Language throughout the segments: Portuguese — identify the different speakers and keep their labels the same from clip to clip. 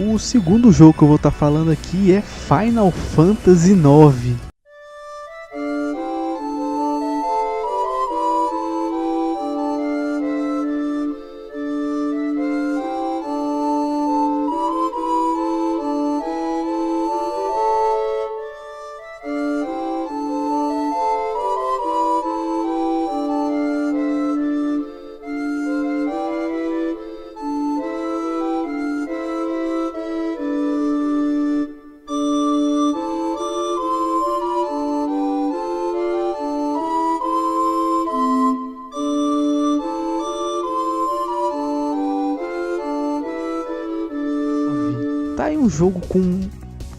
Speaker 1: O segundo jogo que eu vou estar falando aqui é Final Fantasy IX. Tá aí um jogo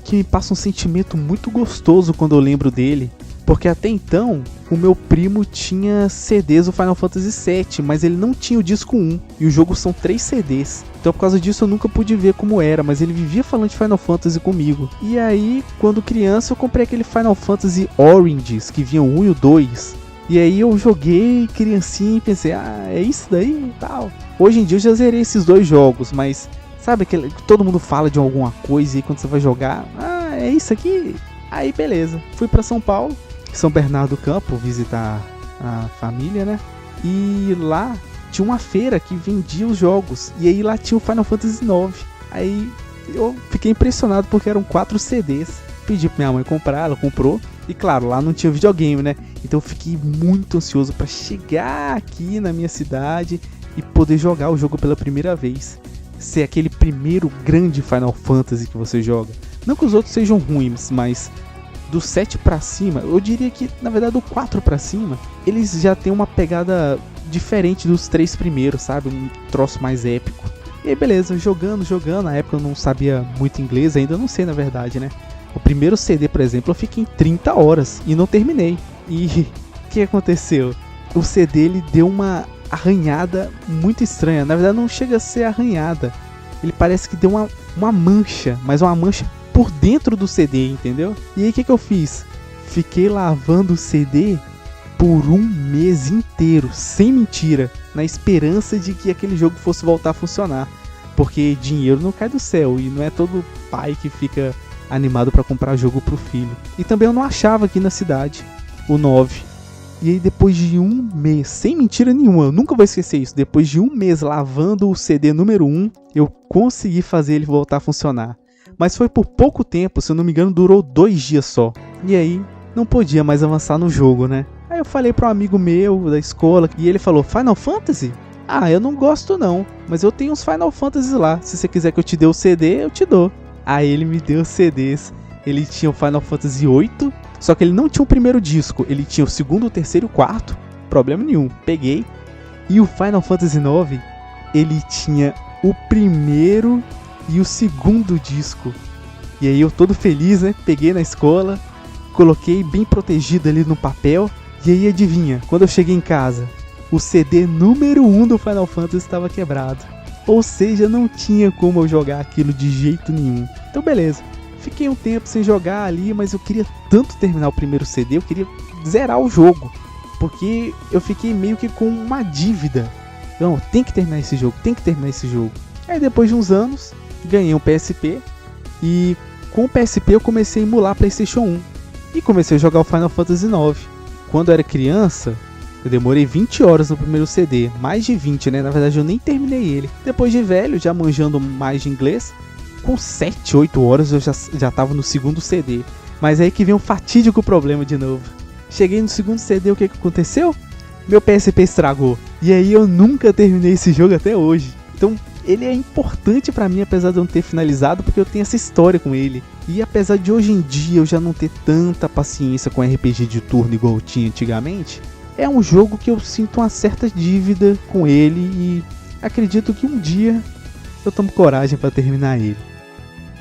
Speaker 1: que me passa um sentimento muito gostoso quando eu lembro dele, porque até então o meu primo tinha CDs do Final Fantasy VII, mas ele não tinha o disco 1, e o jogo são 3 CDs. Então por causa disso eu nunca pude ver como era, mas ele vivia falando de Final Fantasy comigo. E aí, quando criança, eu comprei aquele Final Fantasy Oranges, que vinha o 1 e o 2. E aí eu joguei criancinha e pensei, é isso daí e tal. Hoje em dia eu já zerei esses 2 jogos, mas sabe que todo mundo fala de alguma coisa e quando você vai jogar, é isso aqui? Aí beleza, fui pra São Paulo, São Bernardo do Campo, visitar a família, né? E lá tinha uma feira que vendia os jogos, e aí lá tinha o Final Fantasy IX. Aí eu fiquei impressionado porque eram 4 CDs. Pedi pra minha mãe comprar, ela comprou. E claro, lá não tinha videogame, né? Então eu fiquei muito ansioso pra chegar aqui na minha cidade e poder jogar o jogo pela primeira vez. Ser aquele primeiro grande Final Fantasy que você joga. Não que os outros sejam ruins, mas do 7 pra cima, eu diria que na verdade do 4 pra cima, eles já tem uma pegada diferente dos 3 primeiros, sabe? Um troço mais épico. E aí beleza, jogando, na época eu não sabia muito inglês, ainda não sei na verdade, né? O primeiro CD, por exemplo, eu fiquei em 30 horas e não terminei. E o que aconteceu? O CD ele deu uma arranhada muito estranha. Na verdade não chega a ser arranhada, ele parece que deu uma mancha, mas uma mancha por dentro do CD, entendeu? E aí o que eu fiz? Fiquei lavando o CD por 1 mês inteiro, sem mentira, na esperança de que aquele jogo fosse voltar a funcionar, porque dinheiro não cai do céu e não é todo pai que fica animado para comprar jogo pro filho. E também eu não achava aqui na cidade o 9. E aí depois de 1 mês, sem mentira nenhuma, eu nunca vou esquecer isso, depois de 1 mês lavando o CD número 1, eu consegui fazer ele voltar a funcionar. Mas foi por pouco tempo, se eu não me engano durou 2 dias só. E aí não podia mais avançar no jogo, né? Aí eu falei para um amigo meu da escola e ele falou, Final Fantasy? Eu não gosto não, mas eu tenho uns Final Fantasy lá, se você quiser que eu te dê o CD, eu te dou. Aí ele me deu os CDs, ele tinha o Final Fantasy VIII, só que ele não tinha o primeiro disco, ele tinha o segundo, o terceiro e o quarto, problema nenhum, peguei. E o Final Fantasy IX, ele tinha o primeiro e o segundo disco. E aí eu todo feliz, né, peguei na escola, coloquei bem protegido ali no papel. E aí adivinha, quando eu cheguei em casa, o CD número 1 do Final Fantasy estava quebrado. Ou seja, não tinha como eu jogar aquilo de jeito nenhum. Então beleza. Fiquei um tempo sem jogar ali, mas eu queria tanto terminar o primeiro CD, eu queria zerar o jogo, porque eu fiquei meio que com uma dívida. Não, tem que terminar esse jogo, Aí depois de uns anos, ganhei um PSP, e com o PSP eu comecei a emular PlayStation 1, e comecei a jogar o Final Fantasy IX. Quando eu era criança, eu demorei 20 horas no primeiro CD, mais de 20, né? Na verdade eu nem terminei ele. Depois de velho, já manjando mais de inglês, com 7, 8 horas eu já tava no segundo CD. Mas aí que vem um fatídico problema de novo. Cheguei no segundo CD, o que aconteceu? Meu PSP estragou. E aí eu nunca terminei esse jogo até hoje. Então ele é importante pra mim, apesar de eu não ter finalizado, porque eu tenho essa história com ele. E apesar de hoje em dia eu já não ter tanta paciência com RPG de turno igual eu tinha antigamente, é um jogo que eu sinto uma certa dívida com ele e acredito que um dia eu tomo coragem pra terminar ele.